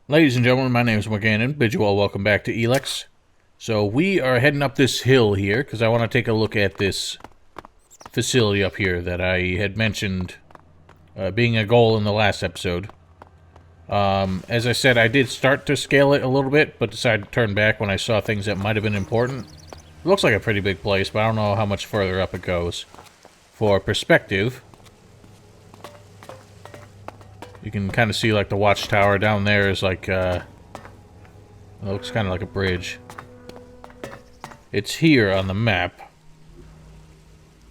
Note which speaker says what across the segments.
Speaker 1: Ladies and gentlemen, my name is Ignadon. Bid you all welcome back to Elex. So we are heading up this hill here because I want to take a look at this facility up here that I had mentioned being a goal in the last episode. As I said, I did start to scale it a little bit, but decided to turn back when I saw things that might have been important. It looks like a pretty big place, but I don't know how much further up it goes. For perspective, you can kind of see like the watchtower down there is like, it looks kind of like a bridge. It's here on the map.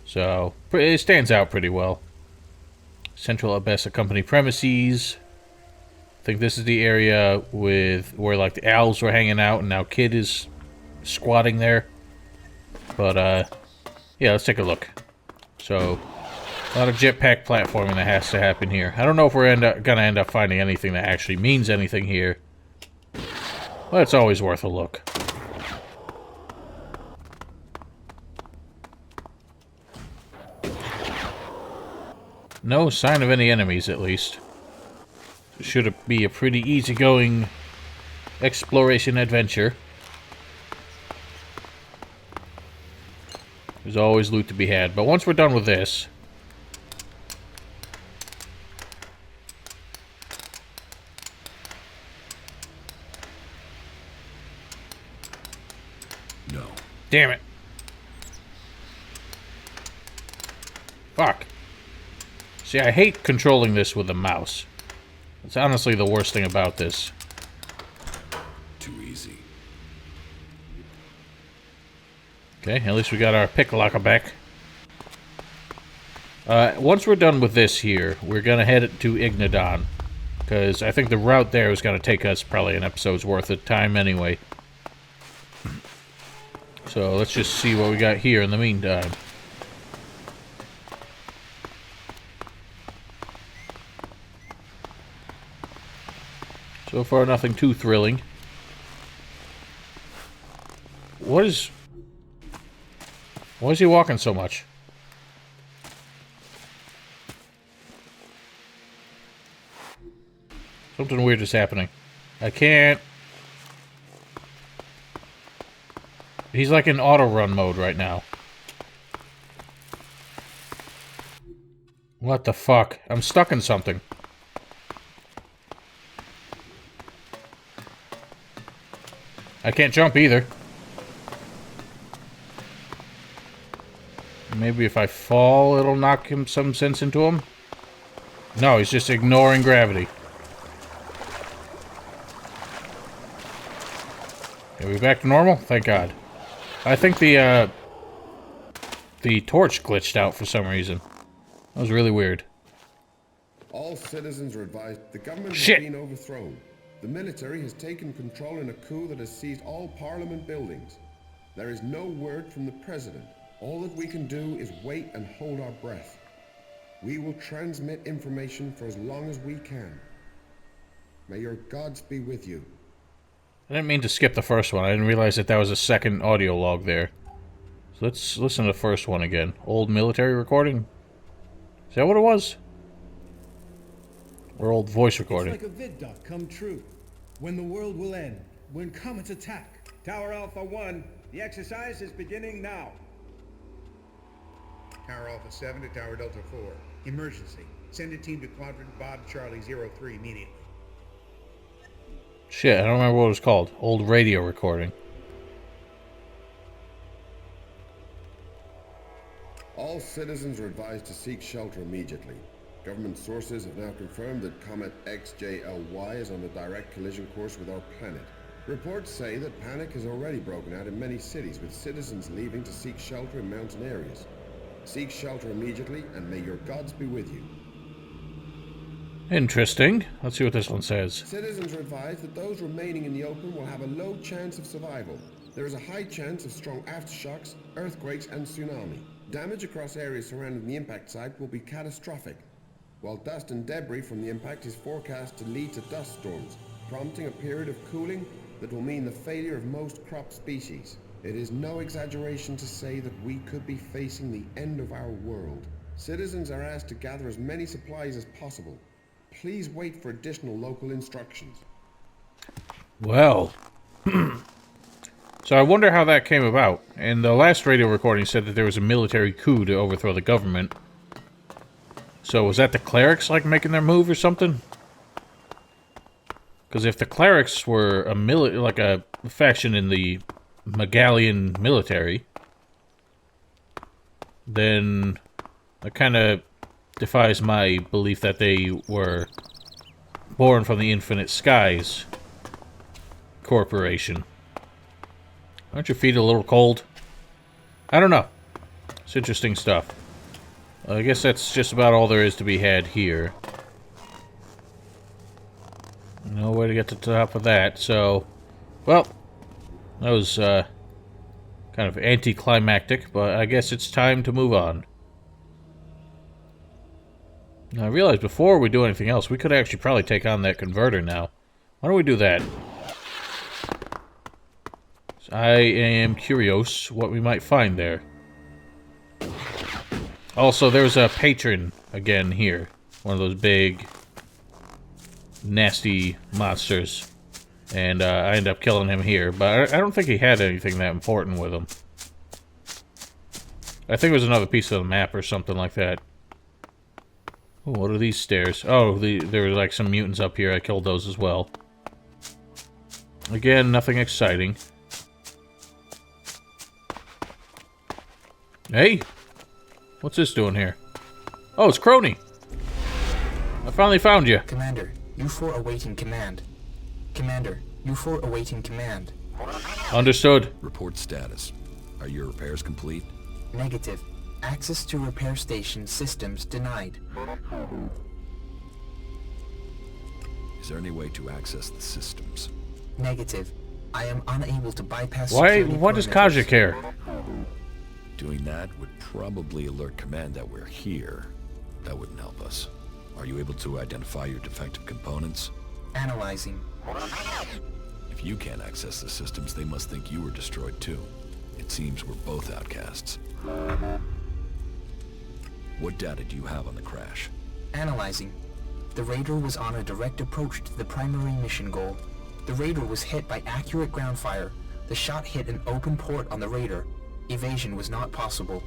Speaker 1: So, it stands out pretty well. Central Abessa Company premises. I think this is the area with where like the owls were hanging out and now Kid is squatting there. But, yeah, let's take a look. So, a lot of jetpack platforming that has to happen here. I don't know if we're gonna end up finding anything that actually means anything here. But it's always worth a look. No sign of any enemies, at least. Should be a pretty easygoing exploration adventure. There's always loot to be had, but once we're done with this...
Speaker 2: No.
Speaker 1: Damn it. Fuck. See, I hate controlling this with a mouse. It's honestly the worst thing about this.
Speaker 2: Too easy.
Speaker 1: Okay, at least we got our pick-locker back. Once we're done with this here, we're gonna head to Ignadon. Because I think the route there is gonna take us probably an episode's worth of time anyway. So let's just see what we got here in the meantime. So far, nothing too thrilling. Why is he walking so much? Something weird is happening. I can't... He's like in auto-run mode right now. What the fuck? I'm stuck in something. I can't jump either. Maybe if I fall, it'll knock him some sense into him? No, he's just ignoring gravity. Are we back to normal? Thank God. I think the torch glitched out for some reason. That was really weird.
Speaker 3: All citizens are advised the government has
Speaker 1: Shit.
Speaker 3: been overthrown. The military has taken control in a coup that has seized all parliament buildings. There is no word from the president. All that we can do is wait and hold our breath. We will transmit information for as long as we can. May your gods be with you.
Speaker 1: I didn't mean to skip the first one. I didn't realize that was a second audio log there. So let's listen to the first one again. Old military recording? Is that what it was? Or old voice recording?
Speaker 4: It's like a vid doc come true. When the world will end. When comets attack.
Speaker 5: Tower Alpha 1, the exercise is beginning now.
Speaker 6: Tower Alpha 7 to Tower Delta 4. Emergency. Send a team to Quadrant Bob Charlie 03 immediately.
Speaker 1: Shit, I don't remember what it was called. Old radio recording.
Speaker 3: All citizens are advised to seek shelter immediately. Government sources have now confirmed that Comet XJLY is on a direct collision course with our planet. Reports say that panic has already broken out in many cities, with citizens leaving to seek shelter in mountain areas. Seek shelter immediately, and may your gods be with you.
Speaker 1: Interesting. Let's see what this one says.
Speaker 3: Citizens are advised that those remaining in the open will have a low chance of survival. There is a high chance of strong aftershocks, earthquakes, and tsunami. Damage across areas surrounding the impact site will be catastrophic, while dust and debris from the impact is forecast to lead to dust storms, prompting a period of cooling that will mean the failure of most crop species. It is no exaggeration to say that we could be facing the end of our world. Citizens are asked to gather as many supplies as possible. Please wait for additional local instructions.
Speaker 1: Well. So I wonder how that came about. In the last radio recording said that there was a military coup to overthrow the government. So was that the clerics, like, making their move or something? Because if the clerics were like a faction in the Megalian military, then that kind of defies my belief that they were born from the Infinite Skies Corporation. Aren't your feet a little cold? I don't know. It's interesting stuff. I guess that's just about all there is to be had here. No way to get to the top of that, so... Well, that was kind of anticlimactic, but I guess it's time to move on. Now, I realized before we do anything else, we could actually probably take on that converter now. Why don't we do that? I am curious what we might find there. Also, there's a patron again here. One of those big, nasty monsters. And I ended up killing him here. But I don't think he had anything that important with him. I think it was another piece of the map or something like that. Oh, what are these stairs? Oh, there were like some mutants up here. I killed those as well. Again, nothing exciting. Hey! What's this doing here? Oh, it's C.R.O.N.Y. I finally found you.
Speaker 7: Commander, U4 awaiting command. Commander, U4 awaiting command.
Speaker 1: Understood.
Speaker 2: Report status. Are your repairs complete?
Speaker 7: Negative. Access to repair station systems denied.
Speaker 2: Is there any way to access the systems?
Speaker 7: Negative. I am unable to bypass
Speaker 1: Why
Speaker 7: security
Speaker 1: does
Speaker 7: perimeters.
Speaker 1: Kaja care?
Speaker 2: Doing that would probably alert command that we're here. That wouldn't help us. Are you able to identify your defective components?
Speaker 7: Analyzing.
Speaker 2: If you can't access the systems, they must think you were destroyed too. It seems we're both outcasts. What data do you have on the crash?
Speaker 7: Analyzing. The raider was on a direct approach to the primary mission goal. The raider was hit by accurate ground fire. The shot hit an open port on the raider. Evasion was not possible.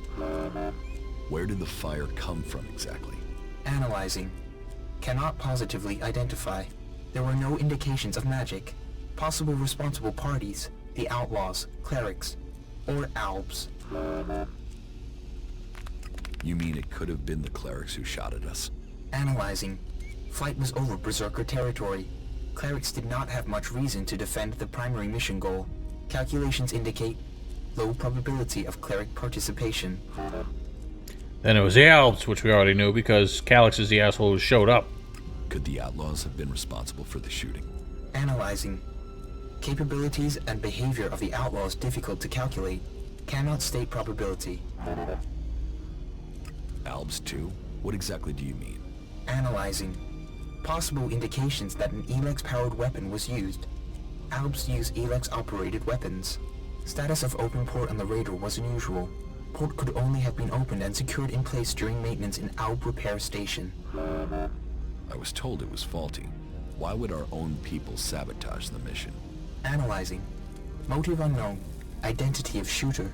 Speaker 2: Where did the fire come from exactly?
Speaker 7: Analyzing. Cannot positively identify. There were no indications of magic. Possible responsible parties, the outlaws, clerics, or Albs.
Speaker 2: You mean it could have been the clerics who shot at us?
Speaker 7: Analyzing. Flight was over Berserker territory. Clerics did not have much reason to defend the primary mission goal. Calculations indicate low probability of cleric participation.
Speaker 1: Then it was the Alps, which we already knew because Calyx is the asshole who showed up.
Speaker 2: Could the outlaws have been responsible for the shooting?
Speaker 7: Analyzing. Capabilities and behavior of the outlaws difficult to calculate. Cannot state probability.
Speaker 2: Albs too? What exactly do you mean?
Speaker 7: Analyzing. Possible indications that an Elex-powered weapon was used. Albs use Elex-operated weapons. Status of open port on the raider was unusual. Port could only have been opened and secured in place during maintenance in Alb repair station.
Speaker 2: I was told it was faulty. Why would our own people sabotage the mission?
Speaker 7: Analyzing. Motive unknown. Identity of shooter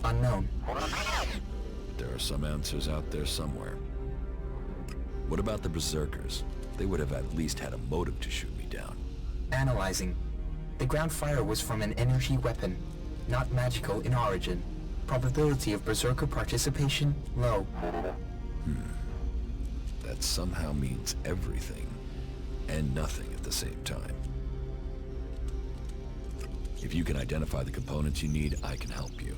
Speaker 7: unknown.
Speaker 2: There are some answers out there somewhere. What about the Berserkers? They would have at least had a motive to shoot me down.
Speaker 7: Analyzing. The ground fire was from an energy weapon, not magical in origin. Probability of Berserker participation low.
Speaker 2: That somehow means everything and nothing at the same time. If you can identify the components you need, I can help you.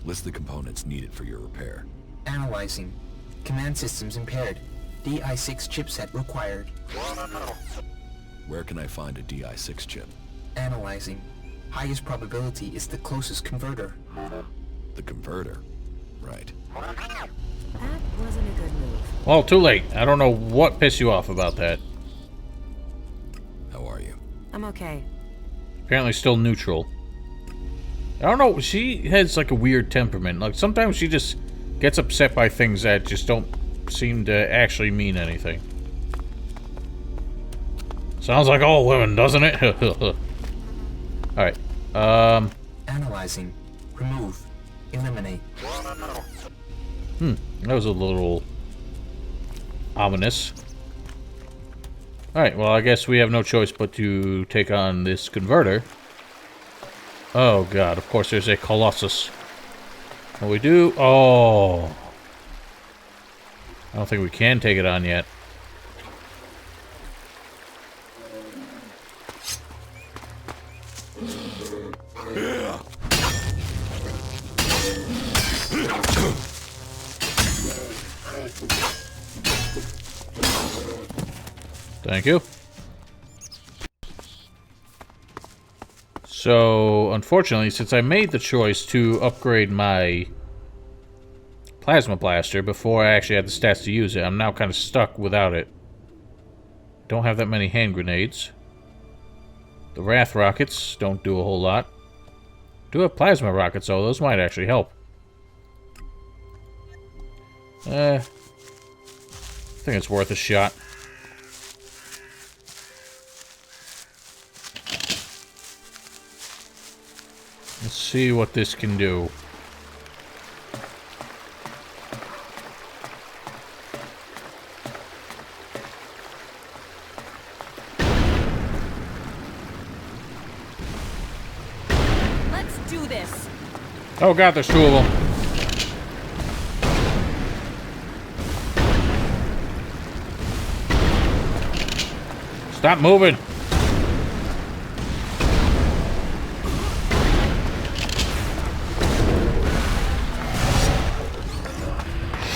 Speaker 2: List the components needed for your repair.
Speaker 7: Analyzing. Command systems impaired. DI6 chipset required.
Speaker 2: Where can I find a DI6 chip?
Speaker 7: Analyzing. Highest probability is the closest converter.
Speaker 2: The converter. Right.
Speaker 8: That wasn't a good move.
Speaker 1: Well, too late. I don't know what pissed you off about that.
Speaker 2: How are you?
Speaker 8: I'm okay.
Speaker 1: Apparently still neutral. I don't know, she has like a weird temperament. Like sometimes she just gets upset by things that just don't seem to actually mean anything. Sounds like all women, doesn't it? Alright.
Speaker 7: Analyzing. Remove. Eliminate.
Speaker 1: That was a little ominous. Alright, well, I guess we have no choice but to take on this converter. Oh, God. Of course, there's a Colossus. What we do? Oh. I don't think we can take it on yet. Thank you. So, unfortunately, since I made the choice to upgrade my plasma blaster before I actually had the stats to use it, I'm now kind of stuck without it. Don't have that many hand grenades. The Wrath rockets don't do a whole lot. Do have plasma rockets, though. Those might actually help. I think it's worth a shot. Let's see what this can do.
Speaker 8: Let's do this.
Speaker 1: Oh god, there's two of them. Stop moving.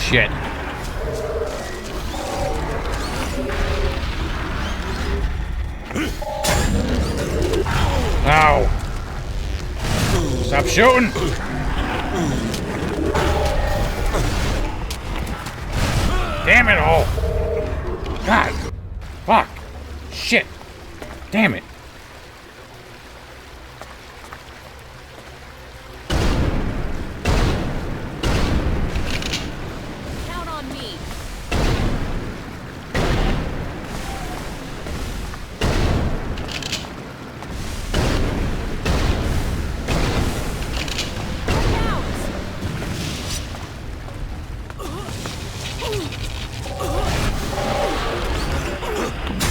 Speaker 1: Shit. Ow. Stop shooting. Damn it all. God. Fuck. Shit. Damn it.
Speaker 8: Count on me.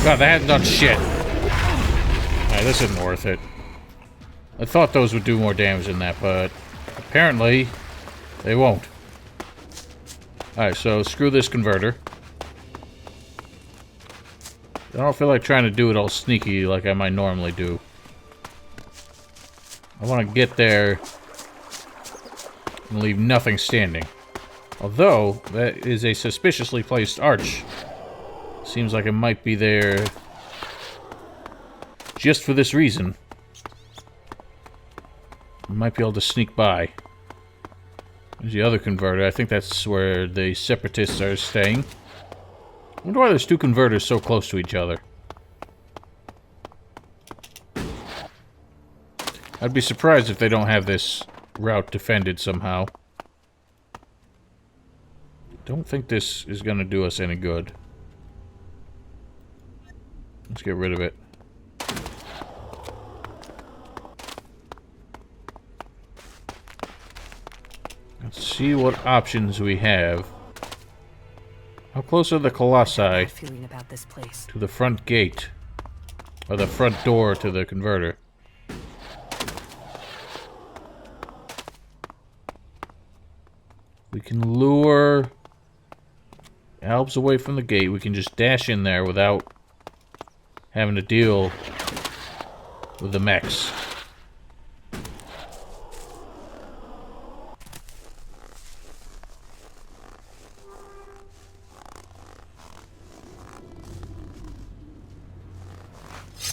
Speaker 1: God, that hasn't done shit. Alright, this isn't worth it. I thought those would do more damage than that, but apparently they won't. Alright, so screw this converter. I don't feel like trying to do it all sneaky like I might normally do. I want to get there and leave nothing standing. Although, that is a suspiciously placed arch. Seems like it might be there just for this reason. I might be able to sneak by. There's the other converter. I think that's where the separatists are staying. I wonder why there's two converters so close to each other. I'd be surprised if they don't have this route defended somehow. Don't think this is going to do us any good. Let's get rid of it. Let's see what options we have. How close are the Colossi
Speaker 8: Feeling about this place.
Speaker 1: to the front gate? Or the front door to the converter? We can lure Alps away from the gate. We can just dash in there without having to deal with the mechs.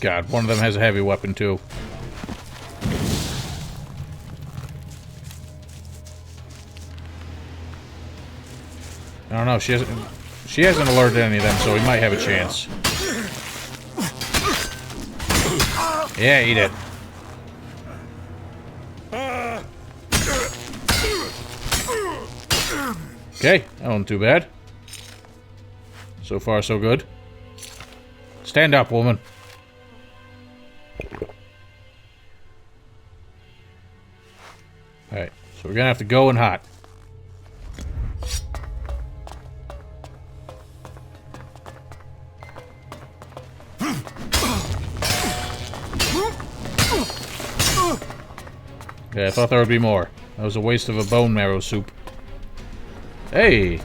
Speaker 1: God, one of them has a heavy weapon too. I don't know, she hasn't alerted any of them, so we might have a chance. Yeah, eat it. Okay, that wasn't too bad. So far, so good. Stand up, woman. Alright, so we're gonna have to go in hot. Yeah, I thought there would be more. That was a waste of a bone marrow soup. Hey!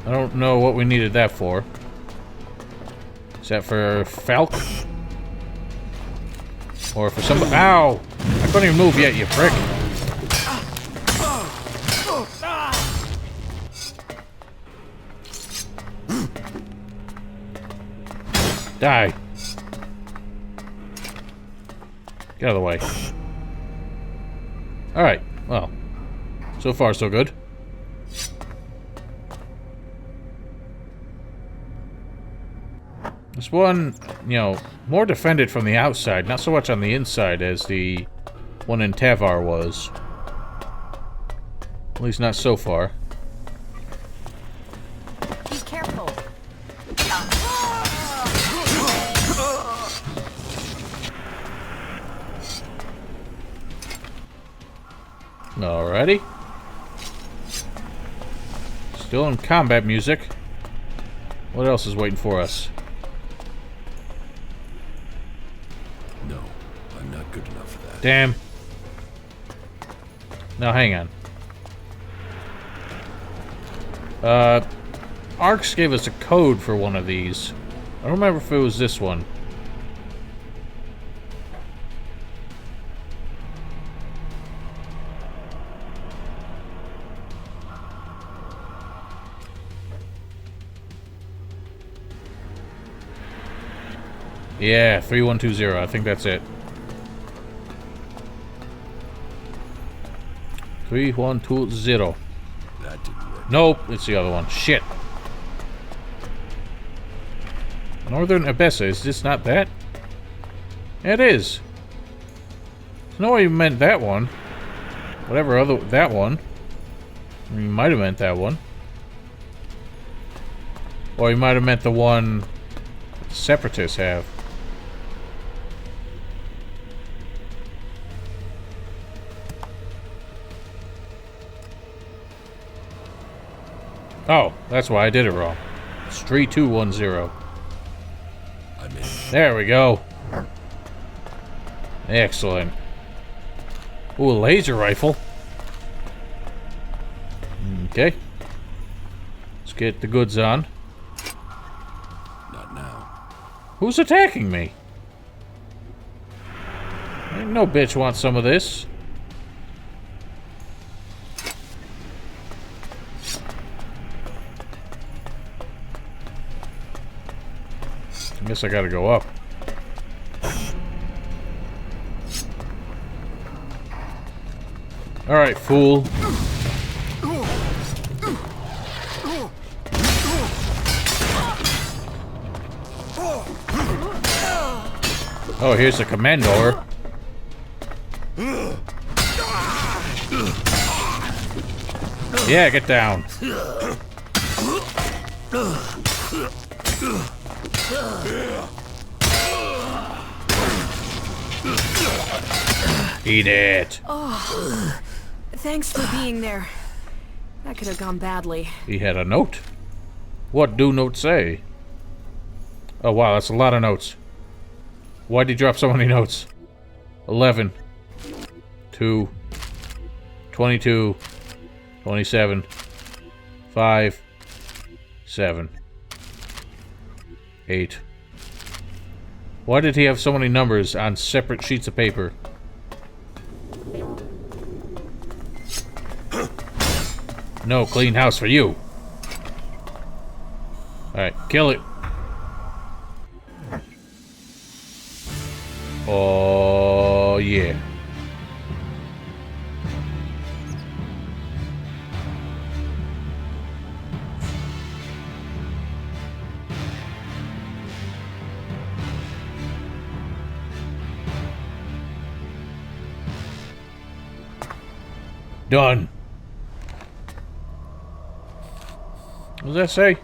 Speaker 1: I don't know what we needed that for. Is that for Falk? Or for somebody? Ow! I couldn't even move yet, you prick. Die. Get out of the way. Alright, well. So far, so good. This one, you know, more defended from the outside, not so much on the inside as the one in Tavar was. At least not so far.
Speaker 8: Be careful.
Speaker 1: Alrighty. Still in combat music. What else is waiting for us?
Speaker 2: No, I'm not good enough for that.
Speaker 1: Damn. Now hang on. Arx gave us a code for one of these. I don't remember if it was this one. Yeah, 3120. I think that's it. 3120.
Speaker 2: That didn't work.
Speaker 1: Nope, it's the other one. Shit. Northern Abessa, is this not that? Yeah, it is. No way you meant that one. Whatever other that one. I mean, you might have meant that one. Or you might have meant the one the Separatists have. Oh, that's why I did it wrong. It's 3210.
Speaker 2: I'm in.
Speaker 1: There we go. Excellent. Ooh, a laser rifle. Okay. Let's get the goods on.
Speaker 2: Not now.
Speaker 1: Who's attacking me? Ain't no bitch wants some of this. I guess I gotta go up. Alright, fool. Oh, here's the Commandor. Yeah, get down. Eat it.
Speaker 8: Oh, thanks for being there. That could have gone badly.
Speaker 1: He had a note. What do notes say? Oh wow, that's a lot of notes. Why'd he drop so many notes? 11, 2, 22, 27, 5, 7, 8. Why did he have so many numbers on separate sheets of paper? No clean house for you. Alright, kill it. Oh, yeah. Done. What does that say?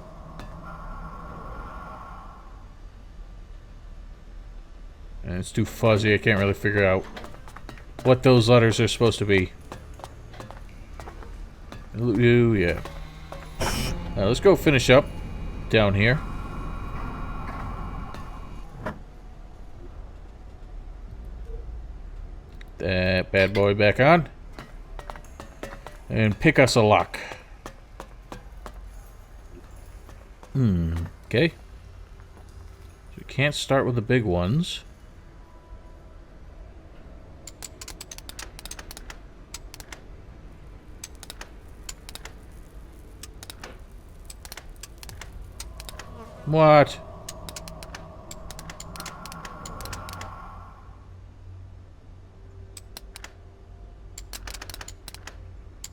Speaker 1: It's too fuzzy, I can't really figure out what those letters are supposed to be. Ooh, yeah. Let's go finish up down here. That bad boy back on. And pick us a lock. Okay. So we can't start with the big ones. What?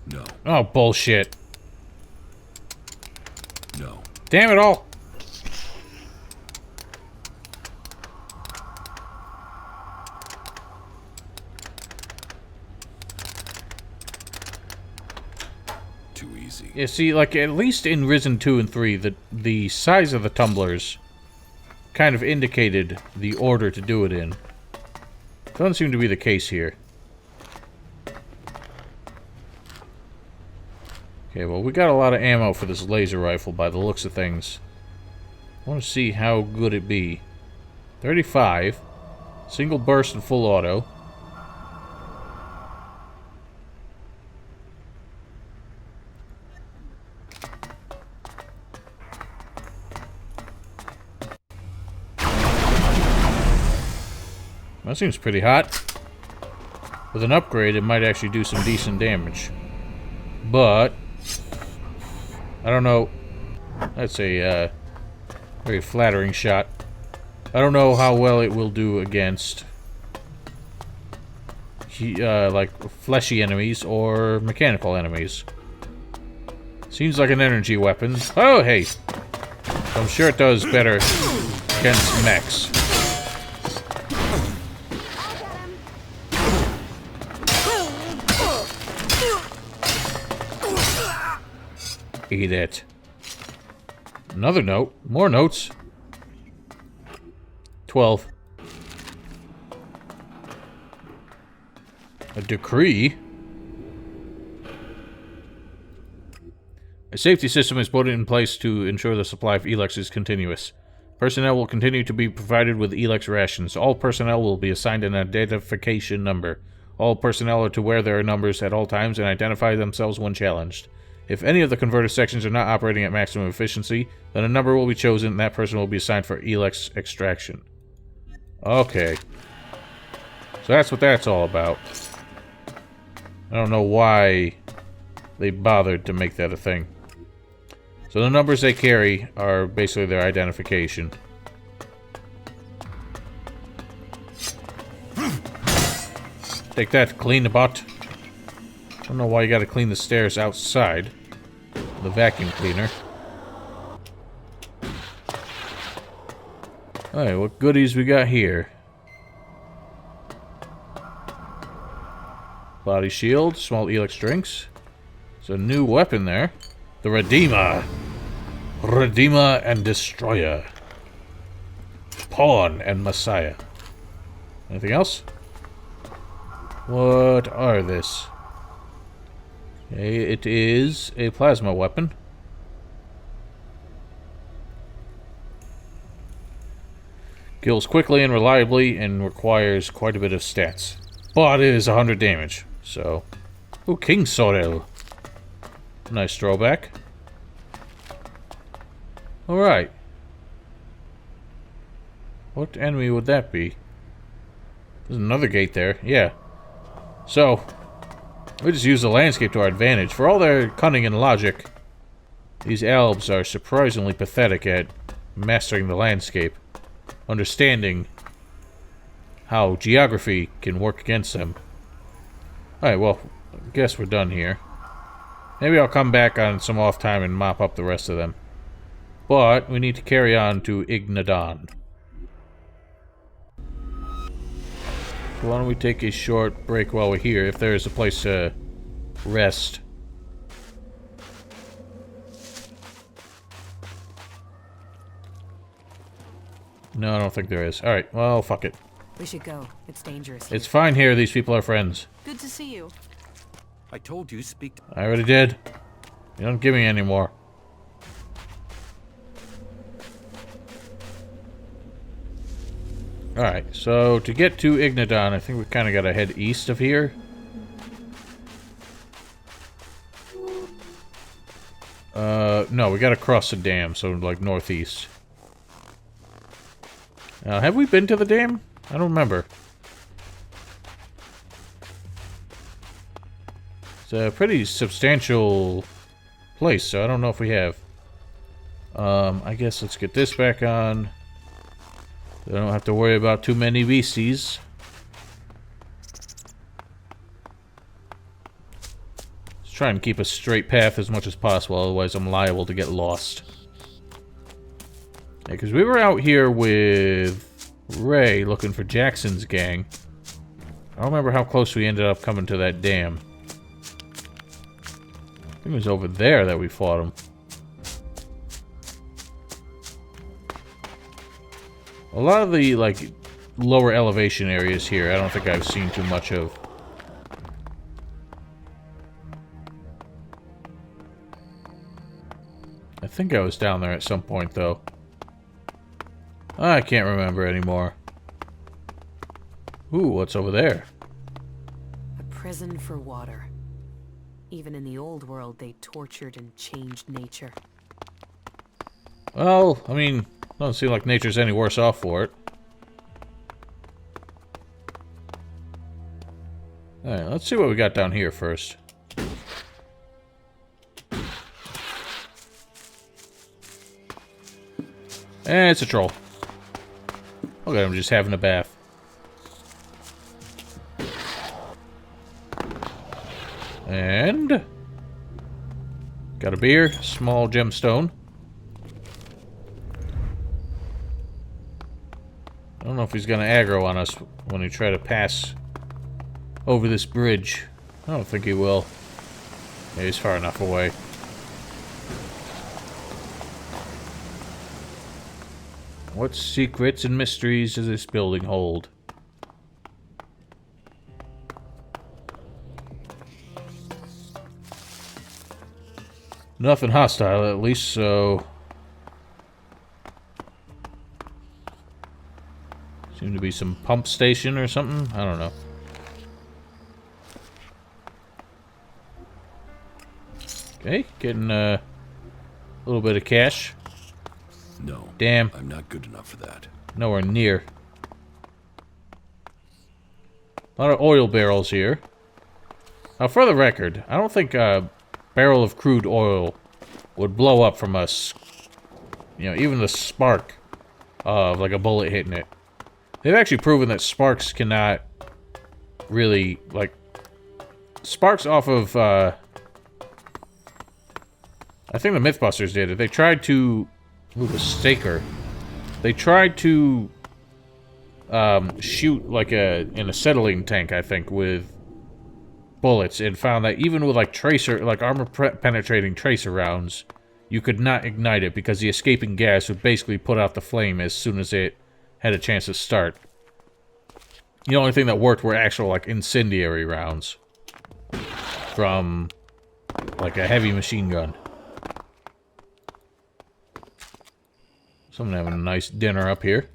Speaker 2: No.
Speaker 1: Oh, bullshit.
Speaker 2: No.
Speaker 1: Damn it all.
Speaker 2: Too easy.
Speaker 1: Yeah, see, like, at least in Risen 2 and 3, the size of the tumblers kind of indicated the order to do it in. Doesn't seem to be the case here. Okay, well, we got a lot of ammo for this laser rifle by the looks of things. I want to see how good it be. 35. Single burst and full auto. That seems pretty hot. With an upgrade, it might actually do some decent damage. But I don't know. That's a very flattering shot. I don't know how well it will do against like fleshy enemies or mechanical enemies. Seems like an energy weapon. Oh, hey. I'm sure it does better against mechs. Eat it. Another note. More notes. 12. A decree. A safety system is put in place to ensure the supply of Elex is continuous. Personnel will continue to be provided with Elex rations. All personnel will be assigned an identification number. All personnel are to wear their numbers at all times and identify themselves when challenged. If any of the converter sections are not operating at maximum efficiency, then a number will be chosen and that person will be assigned for Elex extraction. Okay. So that's what that's all about. I don't know why they bothered to make that a thing. So the numbers they carry are basically their identification. Take that, clean the butt. I don't know why you gotta clean the stairs outside. The vacuum cleaner. Alright, what goodies we got here? Body shield, small Elex drinks. There's a new weapon there. The Redeemer. Redeemer and Destroyer. Pawn and Messiah. Anything else? What are this? It is a plasma weapon. Kills quickly and reliably and requires quite a bit of stats. But it is 100 damage, so... Ooh, King Sorel. Nice throwback. Alright. What enemy would that be? There's another gate there. Yeah. So... we just use the landscape to our advantage. For all their cunning and logic, these elves are surprisingly pathetic at mastering the landscape. Understanding how geography can work against them. Alright, well, I guess we're done here. Maybe I'll come back on some off time and mop up the rest of them. But we need to carry on to Ignadon. So why don't we take a short break while we're here, if there is a place to rest. No, I don't think there is. Alright, well, fuck it.
Speaker 8: We should go. It's dangerous.
Speaker 1: It's fine here. These people are friends.
Speaker 8: Good to see you.
Speaker 2: I told you, speak to...
Speaker 1: I already did. You don't give me any more. Alright, so to get to Ignadon, I think we kind of got to head east of here. No, we got to cross the dam, so like northeast. Have we been to the dam? I don't remember. It's a pretty substantial place, so I don't know if we have. I guess let's get this back on. I don't have to worry about too many beasties. Let's try and keep a straight path as much as possible, otherwise I'm liable to get lost. Yeah, because we were out here with Ray looking for Jackson's gang. I don't remember how close we ended up coming to that dam. I think it was over there that we fought him. A lot of the, like, lower elevation areas here, I don't think I've seen too much of. I think I was down there at some point, though. I can't remember anymore. Ooh, what's over there?
Speaker 8: A prison for water. Even in the old world, they tortured and changed nature.
Speaker 1: Well, I mean, doesn't seem like nature's any worse off for it. Alright, let's see what we got down here first. And it's a troll. Look at him just having a bath. And... got a beer, small gemstone. I don't know if he's gonna aggro on us when we try to pass over this bridge. I don't think he will. Yeah, he's far enough away. What secrets and mysteries does this building hold? Nothing hostile, at least, so... seem to be some pump station or something? I don't know. Okay, getting a little bit of cash.
Speaker 2: No.
Speaker 1: Damn.
Speaker 2: I'm not good enough for that.
Speaker 1: Nowhere near. A lot of oil barrels here. Now, for the record, I don't think a barrel of crude oil would blow up from us. You know, even the spark of like a bullet hitting it. They've actually proven that sparks cannot really, like, sparks off of, I think the Mythbusters did it. They tried to, ooh, the Staker. They tried to, shoot, like, in a acetylene tank, I think, with bullets, and found that even with, like, armor-penetrating tracer rounds, you could not ignite it because the escaping gas would basically put out the flame as soon as it had a chance to start. The only thing that worked were actual, like, incendiary rounds from, like, a heavy machine gun. Someone having a nice dinner up here.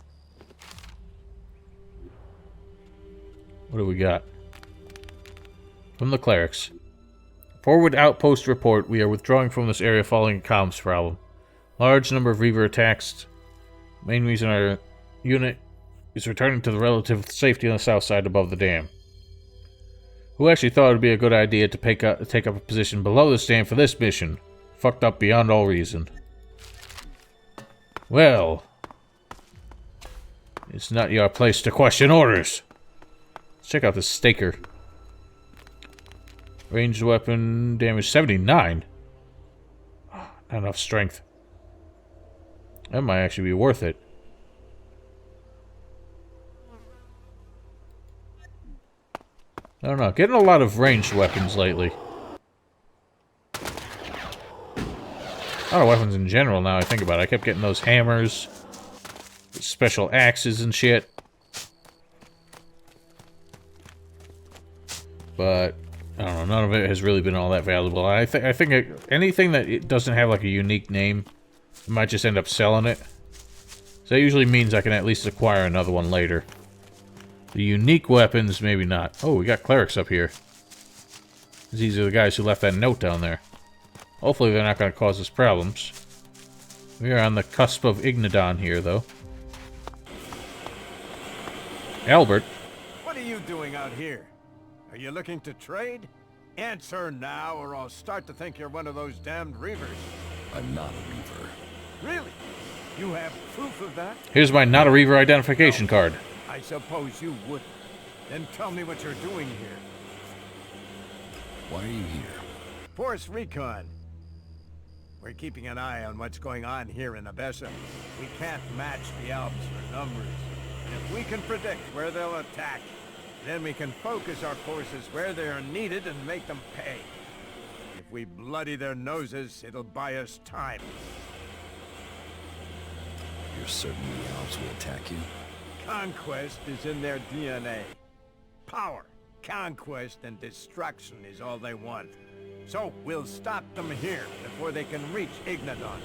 Speaker 1: What do we got? From the clerics. Forward outpost report. We are withdrawing from this area following a comms problem. Large number of Reaver attacks. Main reason our unit is returning to the relative safety on the south side above the dam. Who actually thought it would be a good idea to take up a position below this dam for this mission? Fucked up beyond all reason. Well, it's not your place to question orders. Let's check out this Staker. Ranged weapon damage 79. Not enough strength. That might actually be worth it. I don't know. Getting a lot of ranged weapons lately. A lot of weapons in general now I think about it. I kept getting those hammers, special axes and shit. But I don't know. None of it has really been all that valuable. I think anything that it doesn't have like a unique name, I might just end up selling it. So that usually means I can at least acquire another one later. The unique weapons, maybe not. Oh, we got clerics up here. These are the guys who left that note down there. Hopefully they're not going to cause us problems. We are on the cusp of Ignadon here, though. Albert.
Speaker 5: What are you doing out here? Are you looking to trade? Answer now, or I'll start to think you're one of those damned reavers.
Speaker 2: I'm not a reaver.
Speaker 5: Really? You have proof of that?
Speaker 1: Here's my not a reaver identification card.
Speaker 5: I suppose you wouldn't. Then tell me what you're doing here.
Speaker 2: Why are you here?
Speaker 5: Force Recon. We're keeping an eye on what's going on here in Abessa. We can't match the Alps for numbers. And if we can predict where they'll attack, then we can focus our forces where they are needed and make them pay. If we bloody their noses, it'll buy us time.
Speaker 2: You're certain the Alps will attack you?
Speaker 5: Conquest is in their DNA. Power, conquest, and destruction is all they want. So we'll stop them here before they can reach Ignadon.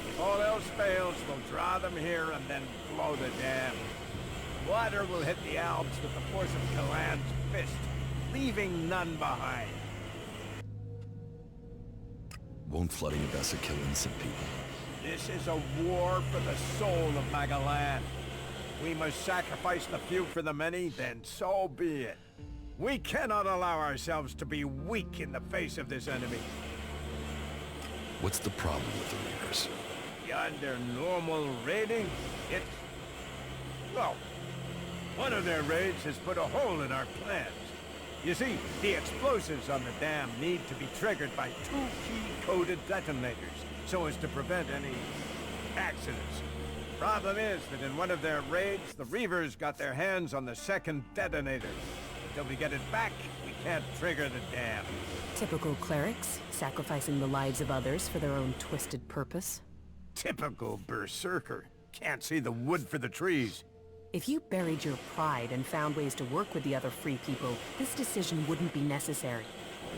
Speaker 5: If all else fails, we'll draw them here and then blow the dam. Water will hit the Alps with the force of C.R.O.N.'s fist, leaving none behind.
Speaker 2: Won't flooding Abessa kill innocent people?
Speaker 5: This is a war for the soul of Magalan. We must sacrifice the few for the many, then so be it. We cannot allow ourselves to be weak in the face of this enemy.
Speaker 2: What's the problem with the Reavers?
Speaker 5: Beyond their normal raiding, it's... well, one of their raids has put a hole in our plans. You see, the explosives on the dam need to be triggered by 2 key-coded detonators, so as to prevent any accidents. Problem is that in one of their raids, the Reavers got their hands on the second detonator. Until we get it back, we can't trigger the dam.
Speaker 8: Typical clerics, sacrificing the lives of others for their own twisted purpose.
Speaker 5: Typical berserker. Can't see the wood for the trees.
Speaker 8: If you buried your pride and found ways to work with the other free people, this decision wouldn't be necessary.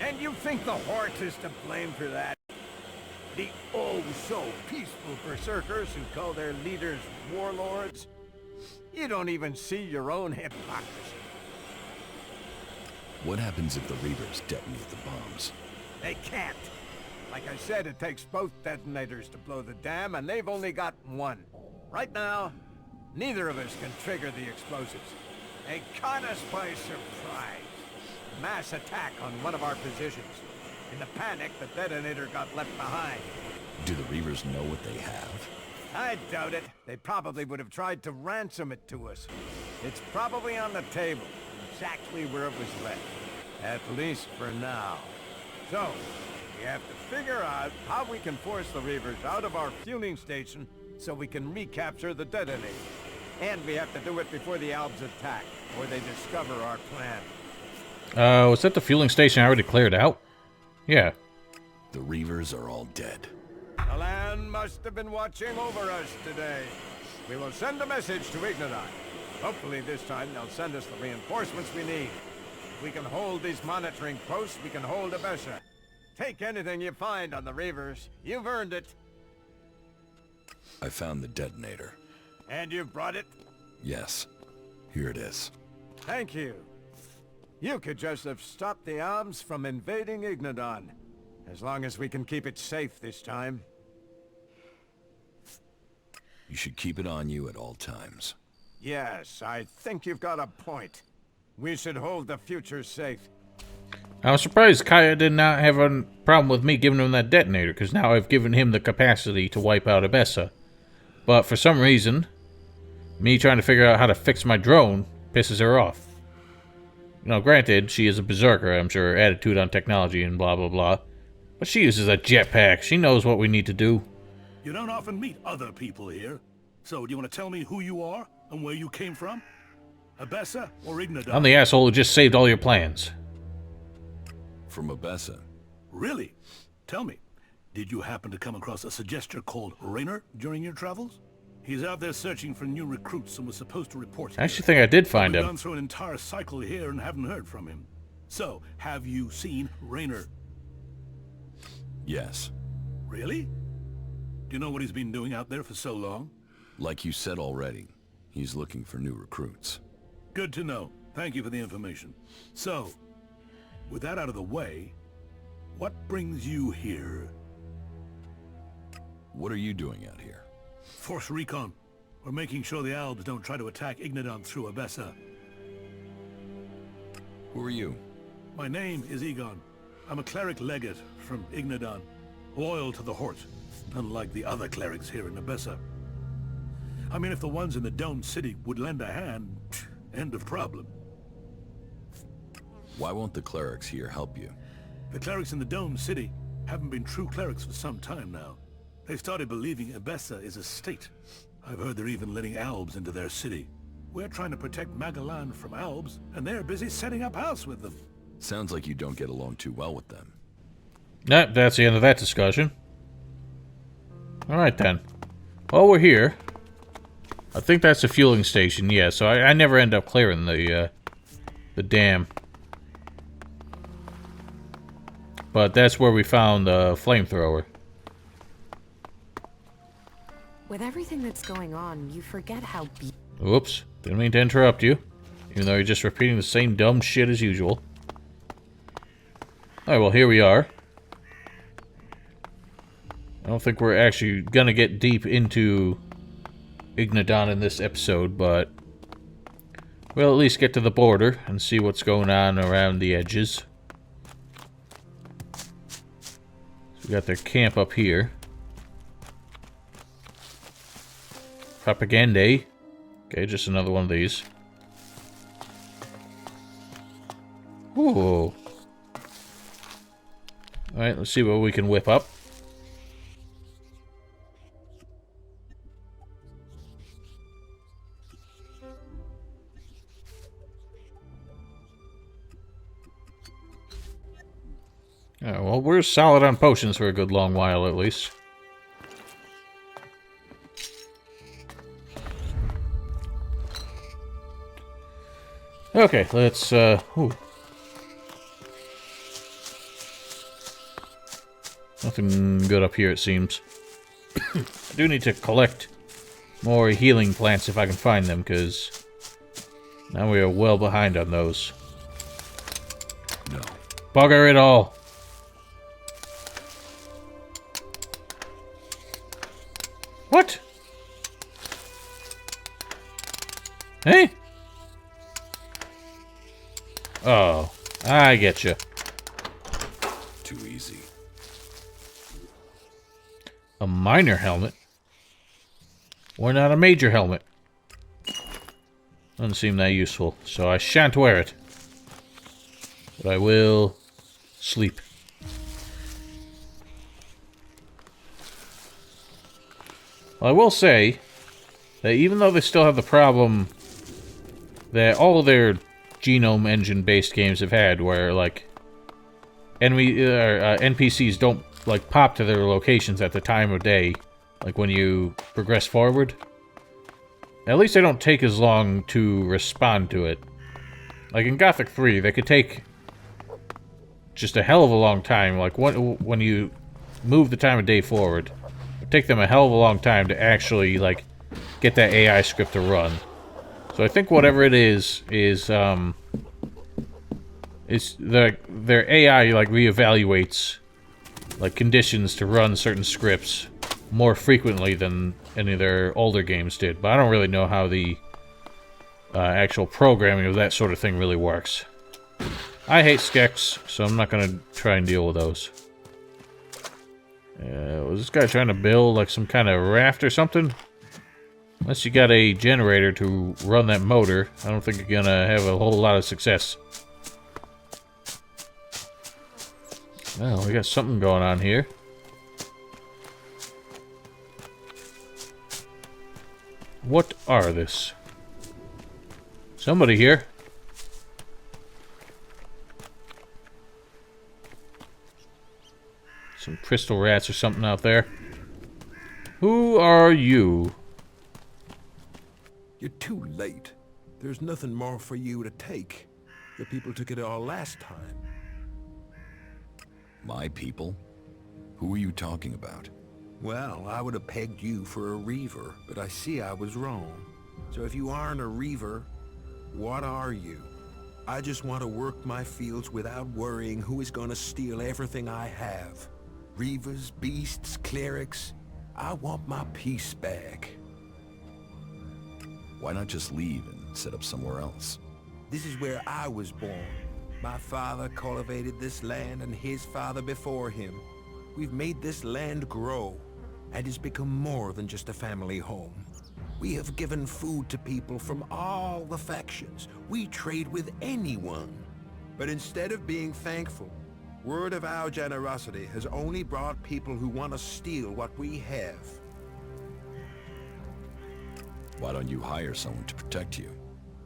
Speaker 5: And you think the Horde is to blame for that? The oh-so-peaceful berserkers who call their leaders warlords? You don't even see your own hypocrisy.
Speaker 2: What happens if the Reavers detonate the bombs?
Speaker 5: They can't. Like I said, it takes both detonators to blow the dam, and they've only got one. Right now, neither of us can trigger the explosives. They caught us by surprise. Mass attack on one of our positions. In the panic, the detonator got left behind.
Speaker 2: Do the Reavers know what they have?
Speaker 5: I doubt it. They probably would have tried to ransom it to us. It's probably on the table, exactly where it was left. At least for now. So, we have to figure out how we can force the Reavers out of our fueling station so we can recapture the detonator. And we have to do it before the Alps attack, or they discover our plan.
Speaker 1: Was that the fueling station I already cleared out? Yeah.
Speaker 2: The Reavers are all dead.
Speaker 5: The land must have been watching over us today. We will send a message to Ignadon. Hopefully this time they'll send us the reinforcements we need. If we can hold these monitoring posts, we can hold Abessa. Take anything you find on the Reavers. You've earned it.
Speaker 2: I found the detonator.
Speaker 5: And you've brought it?
Speaker 2: Yes. Here it is.
Speaker 5: Thank you. You could just have stopped the Alps from invading Ignadon. As long as we can keep it safe this time.
Speaker 2: You should keep it on you at all times.
Speaker 5: Yes, I think you've got a point. We should hold the future safe.
Speaker 1: I was surprised Kaya did not have a problem with me giving him that detonator, because now I've given him the capacity to wipe out Abessa. But for some reason, me trying to figure out how to fix my drone pisses her off. Now, granted, she is a berserker, I'm sure, her attitude on technology and blah blah blah. But she uses a jetpack. She knows what we need to do.
Speaker 9: You don't often meet other people here. So, do you want to tell me who you are and where you came from? Abessa or Ignadon?
Speaker 1: I'm the asshole who just saved all your plans.
Speaker 2: From Abessa.
Speaker 9: Really? Tell me, did you happen to come across a suggester called Raynor during your travels? He's out there searching for new recruits and was supposed to report here.
Speaker 1: I actually think I did find
Speaker 9: We've
Speaker 1: him.
Speaker 9: gone through an entire cycle here and haven't heard from him. So, have you seen Raynor?
Speaker 2: Yes.
Speaker 9: Really? Do you know what he's been doing out there for so long?
Speaker 2: Like you said already, he's looking for new recruits.
Speaker 9: Good to know. Thank you for the information. So, with that out of the way, what brings you here?
Speaker 2: What are you doing out here?
Speaker 9: Force recon. We're making sure the Albs don't try to attack Ignadon through Abessa.
Speaker 2: Who are you?
Speaker 9: My name is Egon. I'm a cleric legate from Ignadon, loyal to the Hort, unlike the other clerics here in Abessa. I mean, if the ones in the Domed City would lend a hand, end of problem.
Speaker 2: Why won't the clerics here help you?
Speaker 9: The clerics in the Domed City haven't been true clerics for some time now. They've started believing Abessa is a state. I've heard they're even letting Albs into their city. We're trying to protect Magalan from Albs, and they're busy setting up house with them.
Speaker 2: Sounds like you don't get along too well with them.
Speaker 1: Nah, that's the end of that discussion. Alright then. While we're here, I think that's a fueling station, yeah, so I never end up clearing the dam. But that's where we found the flamethrower.
Speaker 8: With everything that's going on, you forget how
Speaker 1: Whoops, didn't mean to interrupt you. Even though you're just repeating the same dumb shit as usual. Alright, well here we are. I don't think we're actually gonna get deep into Ignadon in this episode, but we'll at least get to the border and see what's going on around the edges. So we got their camp up here. Propaganda. Okay, just another one of these. Ooh. Alright, let's see what we can whip up. Oh, well, we're solid on potions for a good long while, at least. Okay, let's, ooh. Nothing good up here, it seems. I do need to collect more healing plants if I can find them, because now we are well behind on those.
Speaker 2: No.
Speaker 1: Bugger it all! What? Hey? Oh, I get you.
Speaker 2: Too easy.
Speaker 1: A minor helmet? Why not a major helmet? Doesn't seem that useful, so I shan't wear it. But I will sleep. Well, I will say that even though they still have the problem that all of their genome engine-based games have had, where like NPCs don't like pop to their locations at the time of day, like when you progress forward. At least they don't take as long to respond to it. Like in Gothic 3, they could take just a hell of a long time. Like when you move the time of day forward, it'd take them a hell of a long time to actually like get that AI script to run. So I think whatever it is their AI like reevaluates like conditions to run certain scripts more frequently than any of their older games did. But I don't really know how the actual programming of that sort of thing really works. I hate Skeks, so I'm not gonna try and deal with those. Was this guy trying to build like some kind of raft or something? Unless you got a generator to run that motor, I don't think you're gonna have a whole lot of success. Well, we got something going on here. What are this? Somebody here. Some crystal rats or something out there. Who are you?
Speaker 3: You're too late. There's nothing more for you to take.
Speaker 10: The people took it all last time.
Speaker 2: My people? Who are you talking about?
Speaker 10: Well, I would have pegged you for a reaver, but I see I was wrong. So if you aren't a reaver, what are you? I just want to work my fields without worrying who is going to steal everything I have. Reavers, beasts, clerics. I want my peace back.
Speaker 2: Why not just leave and set up somewhere else?
Speaker 10: This is where I was born. My father cultivated this land and his father before him. We've made this land grow, and it's become more than just a family home. We have given food to people from all the factions. We trade with anyone. But instead of being thankful, word of our generosity has only brought people who want to steal what we have.
Speaker 2: Why don't you hire someone to protect you?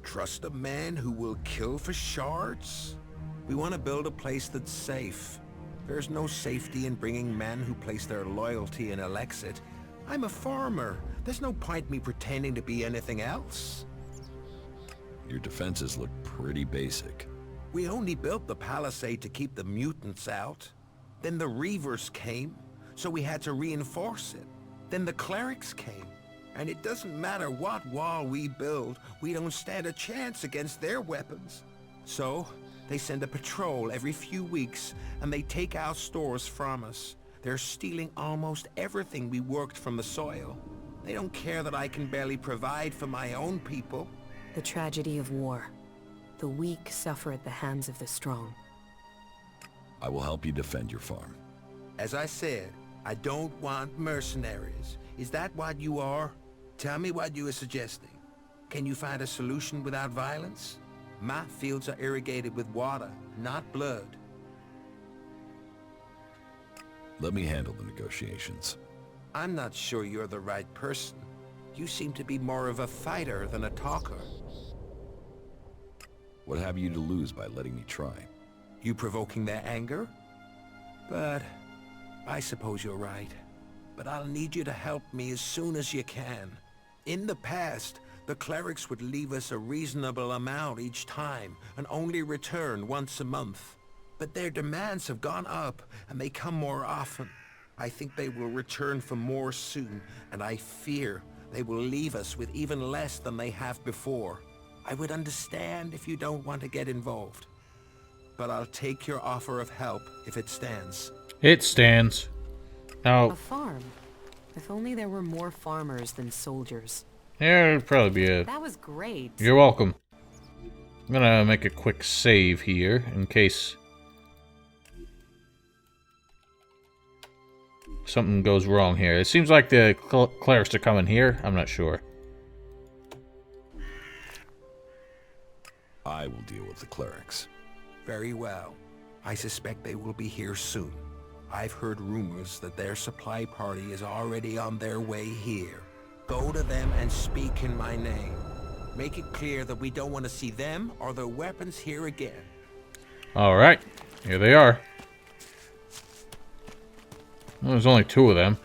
Speaker 10: Trust a man who will kill for shards? We want to build a place that's safe. There's no safety in bringing men who place their loyalty in Elex. I'm a farmer. There's no point me pretending to be anything else.
Speaker 2: Your defenses look pretty basic.
Speaker 10: We only built the palisade to keep the mutants out. Then the Reavers came, so we had to reinforce it. Then the clerics came. And it doesn't matter what wall we build, we don't stand a chance against their weapons. So, they send a patrol every few weeks, and they take our stores from us. They're stealing almost everything we worked from the soil. They don't care that I can barely provide for my own people.
Speaker 8: The tragedy of war. The weak suffer at the hands of the strong.
Speaker 2: I will help you defend your farm.
Speaker 10: As I said, I don't want mercenaries. Is that what you are? Tell me what you are suggesting. Can you find a solution without violence? My fields are irrigated with water, not blood.
Speaker 2: Let me handle the negotiations.
Speaker 10: I'm not sure you're the right person. You seem to be more of a fighter than a talker.
Speaker 2: What have you to lose by letting me try?
Speaker 10: You provoking their anger? But I suppose you're right. But I'll need you to help me as soon as you can. In the past, the clerics would leave us a reasonable amount each time and only return once a month. But their demands have gone up and they come more often. I think they will return for more soon, and I fear they will leave us with even less than they have before. I would understand if you don't want to get involved. But I'll take your offer of help if it stands.
Speaker 1: It stands. Now,
Speaker 8: A farm. If only there were more farmers than soldiers.
Speaker 1: yeah, it'd probably be a...
Speaker 8: That was great.
Speaker 1: You're welcome. I'm gonna make a quick save here, in case something goes wrong here. It seems like the clerics are coming here. I'm not sure.
Speaker 2: I will deal with the clerics.
Speaker 10: Very well. I suspect they will be here soon. I've heard rumors that their supply party is already on their way here. Go to them and speak in my name. Make it clear that we don't want to see them or their weapons here again.
Speaker 1: Alright. Here they are. Well, there's only two of them.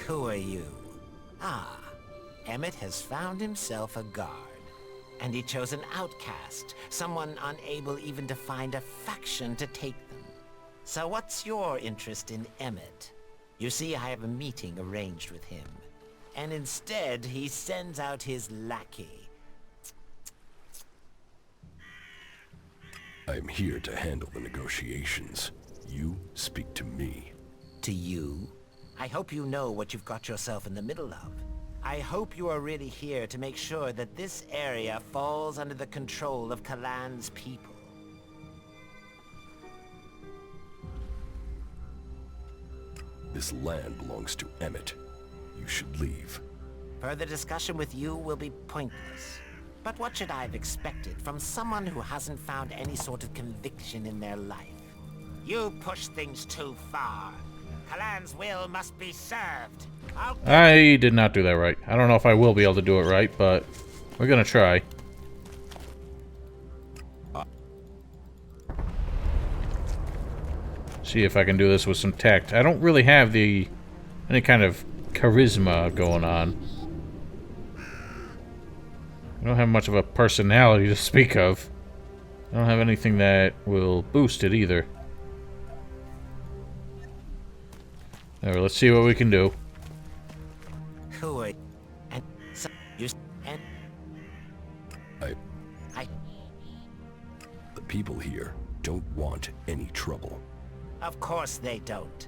Speaker 11: Who are you? Ah, Emmet has found himself a guard. And he chose an outcast, someone unable even to find a faction to take them. So what's your interest in Emmet? You see, I have a meeting arranged with him. And instead, he sends out his lackey.
Speaker 2: I am here to handle the negotiations. You speak to me.
Speaker 11: To you? I hope you know what you've got yourself in the middle of. I hope you are really here to make sure that this area falls under the control of C.R.O.N.'s people.
Speaker 2: This land belongs to Emmet. You should leave.
Speaker 11: Further discussion with you will be pointless. But what should I have expected from someone who hasn't found any sort of conviction in their life? You push things too far. C.R.O.N.'s will must be served.
Speaker 1: I did not do that right. I don't know if I will be able to do it right, but we're gonna try. See if I can do this with some tact. I don't really have any kind of charisma going on. I don't have much of a personality to speak of. I don't have anything that will boost it either. Alright, let's see what we can do.
Speaker 11: Who are and so you and
Speaker 2: The people here don't want any trouble.
Speaker 11: of course they don't.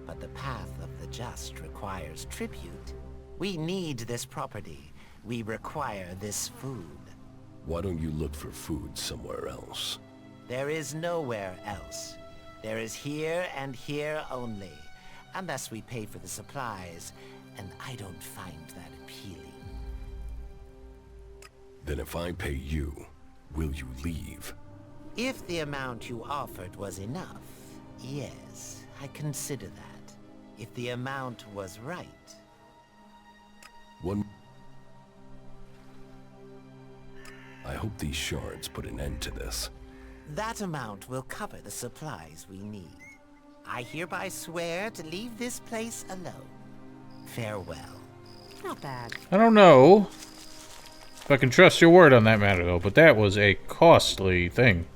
Speaker 11: But the path of the just requires tribute. We need this property. We require this food.
Speaker 2: Why don't you look for food somewhere else?
Speaker 11: There is nowhere else. There is here and here only. Unless we pay for the supplies, and I don't find that appealing.
Speaker 2: Then if I pay you, will you leave?
Speaker 11: If the amount you offered was enough, yes, I consider that. If the amount was right.
Speaker 2: I hope these shards put an end to this.
Speaker 11: That amount will cover the supplies we need. I hereby swear to leave this place alone. Farewell.
Speaker 8: Not bad.
Speaker 1: I don't know if I can trust your word on that matter, though, but that was a costly thing.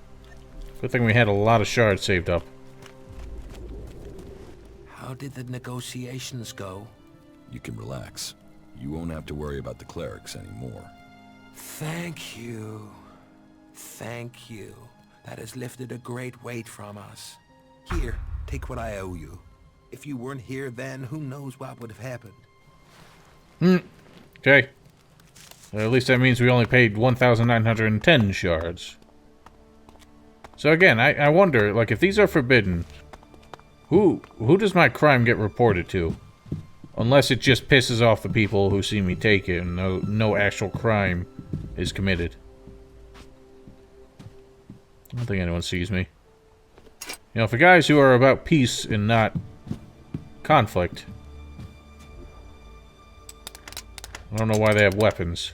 Speaker 1: Good thing we had a lot of shards saved up.
Speaker 10: How did the negotiations go?
Speaker 2: You can relax. You won't have to worry about the clerics anymore.
Speaker 10: Thank you. Thank you. That has lifted a great weight from us. Here, take what I owe you. If you weren't here then, who knows what would have happened.
Speaker 1: Okay. At least that means we only paid 1,910 shards. So again, I wonder, like, if these are forbidden, who does my crime get reported to? Unless it just pisses off the people who see me take it and no actual crime is committed. I don't think anyone sees me. You know, for guys who are about peace and not conflict, I don't know why they have weapons.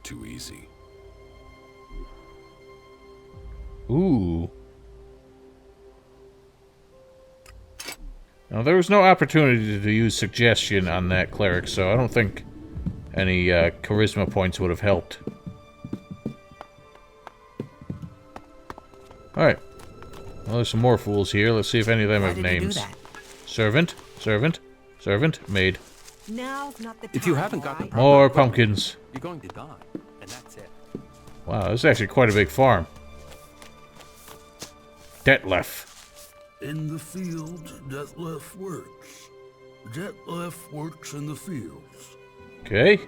Speaker 2: Too easy.
Speaker 1: Ooh. Now, there was no opportunity to use suggestion on that cleric, so I don't think any charisma points would have helped. Alright. Well, there's some more fools here. Let's see if any of them have names. Servant, servant, servant, maid.
Speaker 8: Now's not the time.
Speaker 12: If you haven't got the proper
Speaker 1: More
Speaker 12: equipment,
Speaker 1: pumpkins.
Speaker 12: you're going to die, and that's it.
Speaker 1: Wow, this is actually quite a big farm. Detlef.
Speaker 9: In the fields, Detlef works. Detlef works in the fields.
Speaker 1: Okay.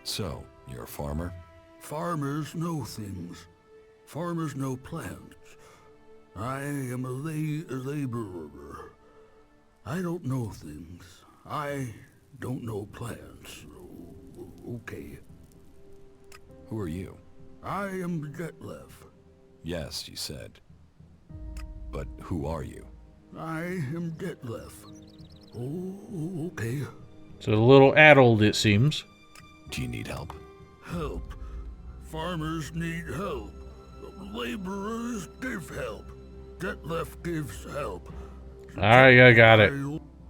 Speaker 2: So, you're a farmer?
Speaker 9: Farmers know things. Farmers know plants. I am a laborer. I don't know things. I don't know plants. Okay.
Speaker 2: Who are you?
Speaker 9: I am Detlef.
Speaker 2: Yes, you said. But who are you?
Speaker 9: I am Detlef. Oh, okay.
Speaker 1: So a little addled, it seems.
Speaker 2: Do you need help?
Speaker 9: Help. Farmers need help. Laborers give help. Detlef gives help.
Speaker 1: Alright, I got it.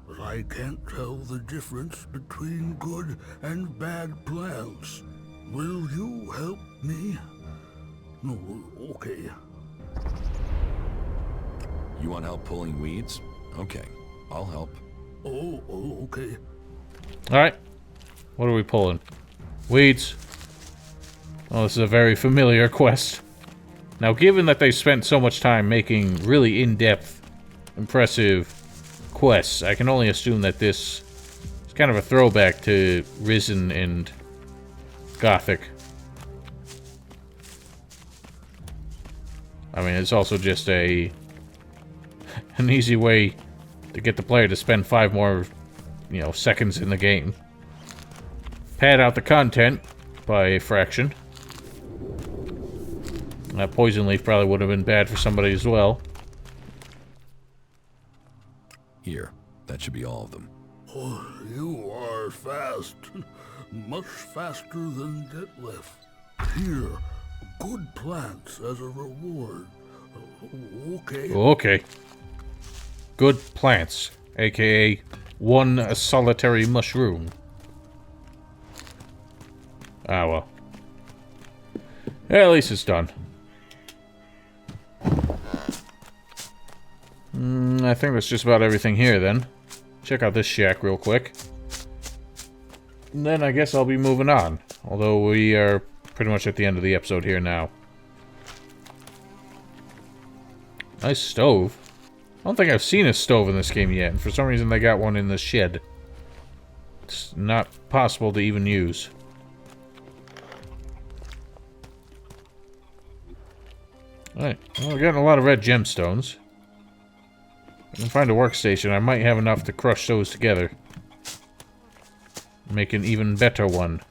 Speaker 9: But I can't tell the difference between good and bad plants. Will you help me? No, okay.
Speaker 2: You want help pulling weeds? Okay, I'll help.
Speaker 9: Oh, okay.
Speaker 1: Alright. What are we pulling? Weeds. Oh, this is a very familiar quest. Now, given that they spent so much time making really in-depth, impressive quests, I can only assume that this is kind of a throwback to Risen and Gothic. I mean, it's also just an easy way to get the player to spend 5 more, seconds in the game. Pad out the content by a fraction. That poison leaf probably would have been bad for somebody as well.
Speaker 2: Here, that should be all of them.
Speaker 9: Oh, you are fast. Much faster than Detlef. Here, good plants as a reward. Okay.
Speaker 1: Okay. Good plants, aka one solitary mushroom. Ah, well. Yeah, at least it's done. I think that's just about everything here, then. Check out this shack real quick. And then I guess I'll be moving on. Although we are pretty much at the end of the episode here now. Nice stove. I don't think I've seen a stove in this game yet, and for some reason they got one in the shed. It's not possible to even use. Alright, well, we're getting a lot of red gemstones. If I can find a workstation, I might have enough to crush those together. Make an even better one.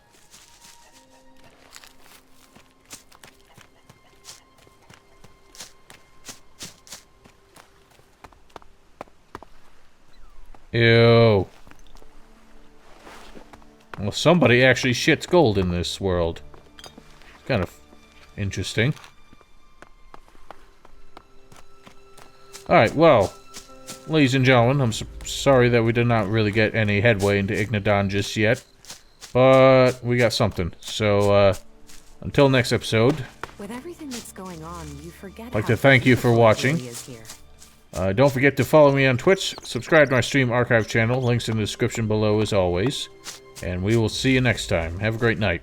Speaker 1: Ew. Well, somebody actually shits gold in this world. It's kind of interesting. Alright, well, ladies and gentlemen, I'm sorry that we did not really get any headway into Ignadon just yet. But we got something. So, until next episode,
Speaker 8: With everything that's going on, you forget
Speaker 1: I'd like to thank you for watching. Don't forget to follow me on Twitch, subscribe to my stream archive channel, links in the description below as always. And we will see you next time. Have a great night.